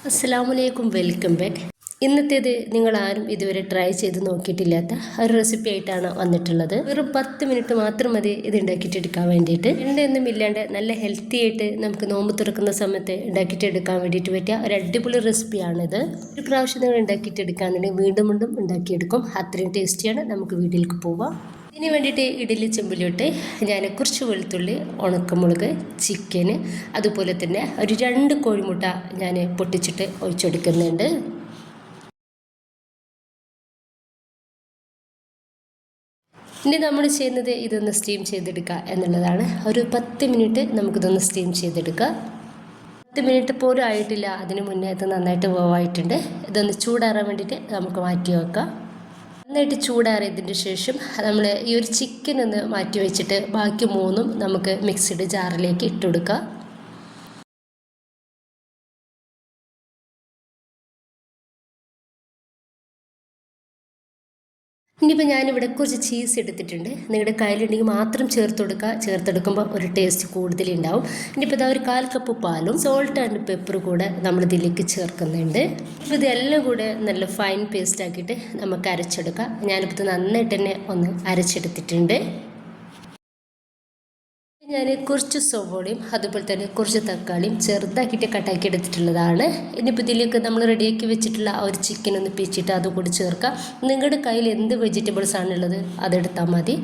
അസ്സലാമലൈക്കും, welcome back. ഇന്നത്തേത് നിങ്ങൾ ആരും ഇതുവരെ ട്രൈ ചെയ്ത് നോക്കിയിട്ടില്ലാത്ത ഒരു റെസിപ്പി ആയിട്ടാണ് വന്നിട്ടുള്ളത്. വെറും 10 മിനിറ്റ് മാത്രം മതി ഇത് ഉണ്ടാക്കിയിട്ടെടുക്കാൻ വേണ്ടിയിട്ട്. എണ്ണയൊന്നും ഇല്ലാണ്ട് നല്ല ഹെൽത്തി ആയിട്ട് നമുക്ക് നോമ്പ് തുറക്കുന്ന സമയത്ത് ഉണ്ടാക്കിയിട്ടെടുക്കാൻ വേണ്ടിയിട്ട് പറ്റിയ ഒരു അടിപൊളി റെസിപ്പിയാണിത്. ഒരു പ്രാവശ്യം നിങ്ങൾ ഉണ്ടാക്കിയിട്ടെടുക്കാന്നുണ്ടെങ്കിൽ വീണ്ടും വീണ്ടും ഉണ്ടാക്കിയെടുക്കും. അത്രയും ടേസ്റ്റിയാണ്. നമുക്ക് വീട്ടിലേക്ക് പോവാം. ഇതിന് വേണ്ടിയിട്ട് ഇഡലി ചെമ്പിലോട്ട് ഞാൻ കുറച്ച് വെളുത്തുള്ളി, ഉണക്കമുളക്, ചിക്കന്, അതുപോലെ തന്നെ ഒരു 2 കോഴിമുട്ട ഞാൻ പൊട്ടിച്ചിട്ട് ഒഴിച്ചെടുക്കുന്നുണ്ട്. ഇനി നമ്മൾ ചെയ്യുന്നത് ഇതൊന്ന് സ്റ്റീം ചെയ്തെടുക്കുക എന്നുള്ളതാണ്. ഒരു 10 മിനിറ്റ് നമുക്കിതൊന്ന് സ്റ്റീം ചെയ്തെടുക്കുക. 10 മിനിറ്റ് പോലും ആയിട്ടില്ല, അതിന് മുന്നേ ഇത് നന്നായിട്ട് വേവായിട്ടുണ്ട്. ഇതൊന്ന് ചൂടാറാൻ വേണ്ടിയിട്ട് നമുക്ക് മാറ്റി വെക്കാം. നന്നായിട്ട് ചൂടാറിയതിന് ശേഷം നമ്മൾ ഈ ഒരു ചിക്കൻ ഒന്ന് മാറ്റി വെച്ചിട്ട് ബാക്കി 3ഉം നമുക്ക് മിക്സിയുടെ ജാറിലേക്ക് ഇട്ട് കൊടുക്കാം. ഇനിയിപ്പോൾ ഞാനിവിടെ കുറച്ച് ചീസ് എടുത്തിട്ടുണ്ട്. നിങ്ങളുടെ കയ്യിലുണ്ടെങ്കിൽ മാത്രം ചേർത്തെടുക്കുമ്പോൾ ഒരു ടേസ്റ്റ് കൂടുതലുണ്ടാവും. ഇനിയിപ്പോൾ ഇതാ ഒരു 1/4 കപ്പ് പാലും സോൾട്ട് ആൻഡ് പെപ്പർ കൂടെ നമ്മൾ ഇതിലേക്ക് ചേർക്കുന്നുണ്ട്. ഇപ്പോൾ ഇതെല്ലാം കൂടെ നല്ല ഫൈൻ പേസ്റ്റ് ആക്കിയിട്ട് നമുക്ക് അരച്ചെടുക്കാം. ഞാനിപ്പോൾ ഇത് നന്നായിട്ട് തന്നെ ഒന്ന് അരച്ചെടുത്തിട്ടുണ്ട്. ഞാൻ കുറച്ച് സവോളയും അതുപോലെ തന്നെ കുറച്ച് തക്കാളിയും ചെറുതാക്കിയിട്ട് കട്ടാക്കി എടുത്തിട്ടുള്ളതാണ്. ഇനിയിപ്പോൾ ഇതിലേക്ക് നമ്മൾ റെഡിയാക്കി വെച്ചിട്ടുള്ള ആ ഒരു ചിക്കൻ ഒന്ന് പിച്ചിട്ട് അതുകൂടി ചേർക്കാം. നിങ്ങളുടെ കയ്യിൽ എന്ത് വെജിറ്റബിൾസ് ആണുള്ളത് അതെടുത്താൽ മതി.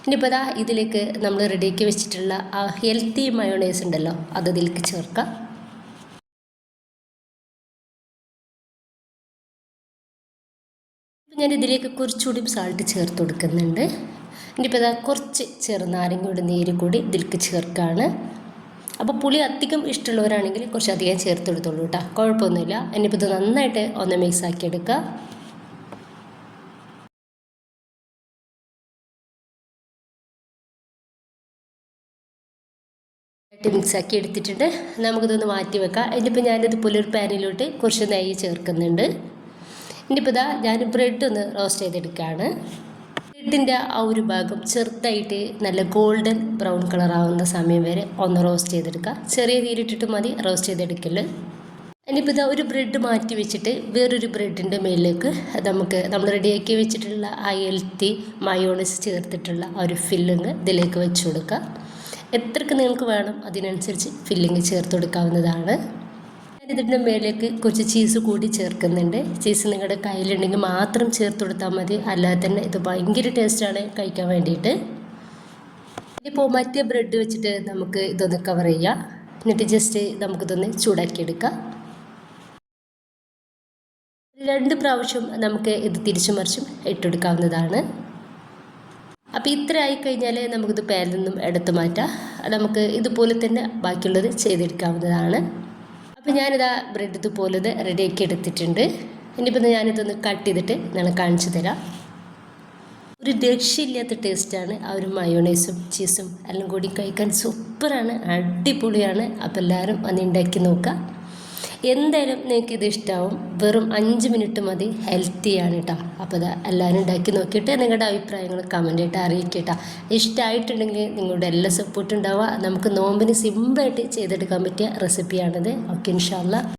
ഇനിയിപ്പോൾ അതാ ഇതിലേക്ക് നമ്മൾ റെഡിയാക്കി വെച്ചിട്ടുള്ള ആ ഹെൽത്തി മയോണൈസ് ഉണ്ടല്ലോ, അത് ഇതിലേക്ക് ചേർക്കാം. ഞാൻ ഇതിലേക്ക് കുറച്ചുകൂടി സാൾട്ട് ചേർത്ത് കൊടുക്കുന്നുണ്ട്. ഇനിയിപ്പോൾ ഇതാ കുറച്ച് ചെറുനാരങ്ങയുടെ നീര് കൂടി ഇതിലേക്ക് ചേർക്കുകയാണ്. അപ്പോൾ പുളി അധികം ഇഷ്ടമുള്ളവരാണെങ്കിൽ കുറച്ചധികം ചേർത്തെടുത്തോളൂ കേട്ടോ, കുഴപ്പമൊന്നുമില്ല. ഇനിയിപ്പോൾ ഇത് നന്നായിട്ട് ഒന്ന് മിക്സ് ആക്കി എടുക്കുക. മിക്സ് ആക്കി എടുത്തിട്ടുണ്ട്. നമുക്കിതൊന്ന് മാറ്റി വെക്കാം. ഇനിയിപ്പോൾ ഞാനിതുപോലെ ഒരു പാനിലോട്ട് കുറച്ച് നെയ്യ് ചേർക്കുന്നുണ്ട്. ഇനിയിപ്പോൾ ഇതാ ഞാൻ ബ്രെഡ് ഒന്ന് റോസ്റ്റ് ചെയ്തെടുക്കുകയാണ്. ബ്രെഡിൻ്റെ ആ ഒരു ഭാഗം ചെറുതായിട്ട് നല്ല ഗോൾഡൻ ബ്രൗൺ കളർ ആവുന്ന സമയം വരെ ഒന്ന് റോസ്റ്റ് ചെയ്തെടുക്കുക. ചെറിയ തീരിട്ടിട്ട് മതി റോസ്റ്റ് ചെയ്തെടുക്കൽ. ഇനിയിപ്പോൾ ഇതാ ഒരു ബ്രെഡ് മാറ്റി വെച്ചിട്ട് വേറൊരു ബ്രെഡിൻ്റെ മേലിലേക്ക് നമ്മൾ റെഡിയാക്കി വെച്ചിട്ടുള്ള ആ ഹെൽത്തി മയോണൈസ് ചേർത്തിട്ടുള്ള ആ ഒരു ഫില്ലിങ് ഇതിലേക്ക് വെച്ച് കൊടുക്കുക. എത്രക്ക് നിങ്ങൾക്ക് വേണം അതിനനുസരിച്ച് ഫില്ലിങ് ചേർത്ത് കൊടുക്കാവുന്നതാണ്. ഇതിൻ്റെ മേലേക്ക് കുറച്ച് ചീസ് കൂടി ചേർക്കുന്നുണ്ട്. ചീസ് നിങ്ങളുടെ കയ്യിലുണ്ടെങ്കിൽ മാത്രം ചേർത്ത് കൊടുത്താൽ മതി, അല്ലാതെ തന്നെ ഇത് ഭയങ്കര ടേസ്റ്റാണ് കഴിക്കാൻ വേണ്ടിയിട്ട്. ഇപ്പോൾ മറ്റേ ബ്രെഡ് വെച്ചിട്ട് നമുക്ക് ഇതൊന്ന് കവർ ചെയ്യാം. എന്നിട്ട് ജസ്റ്റ് നമുക്കിതൊന്ന് ചൂടാക്കിയെടുക്കാം. 2 പ്രാവശ്യം നമുക്ക് ഇത് തിരിച്ചും മറിച്ചും ഇട്ടെടുക്കാവുന്നതാണ്. അപ്പോൾ ഇത്ര ആയിക്കഴിഞ്ഞാൽ നമുക്കിത് പാനിൽ നിന്നും എടുത്ത് മാറ്റാം. നമുക്ക് ഇതുപോലെ തന്നെ ബാക്കിയുള്ളത് ചെയ്തെടുക്കാവുന്നതാണ്. അപ്പോൾ ഞാനിതാ ബ്രെഡ് ഇതുപോലെ റെഡിയാക്കി എടുത്തിട്ടുണ്ട്. ഇനിയിപ്പോൾ ഞാനിതൊന്ന് കട്ട് ചെയ്തിട്ട് ഞാൻ കാണിച്ചു തരാം. ഒരു രക്ഷയില്ലാത്ത ടേസ്റ്റാണ് ആ ഒരു മയോണൈസും ചീസും എല്ലാം കൂടി കഴിക്കാൻ സൂപ്പറാണ്, അടിപൊളിയാണ്. അപ്പോൾ എല്ലാവരും ഒന്ന് ഉണ്ടാക്കി നോക്കുക. എന്തായാലും നിങ്ങൾക്ക് ഇത് ഇഷ്ടമാവും. വെറും 5 മിനിറ്റ് മതി, ഹെൽത്തിയാണ് കേട്ടോ. അപ്പോൾ അത് എല്ലാവരും ഉണ്ടാക്കി നോക്കിയിട്ട് നിങ്ങളുടെ അഭിപ്രായങ്ങൾ കമൻ്റായിട്ട് അറിയിക്കട്ടോ. ഇഷ്ടമായിട്ടുണ്ടെങ്കിൽ നിങ്ങളുടെ എല്ലാ സപ്പോർട്ടും ഉണ്ടാവുക. നമുക്ക് നോമ്പിന് സിമ്പിളായിട്ട് ചെയ്തെടുക്കാൻ പറ്റിയ റെസിപ്പിയാണിത്. ഓക്കെ, ഇൻഷാ അല്ലാ.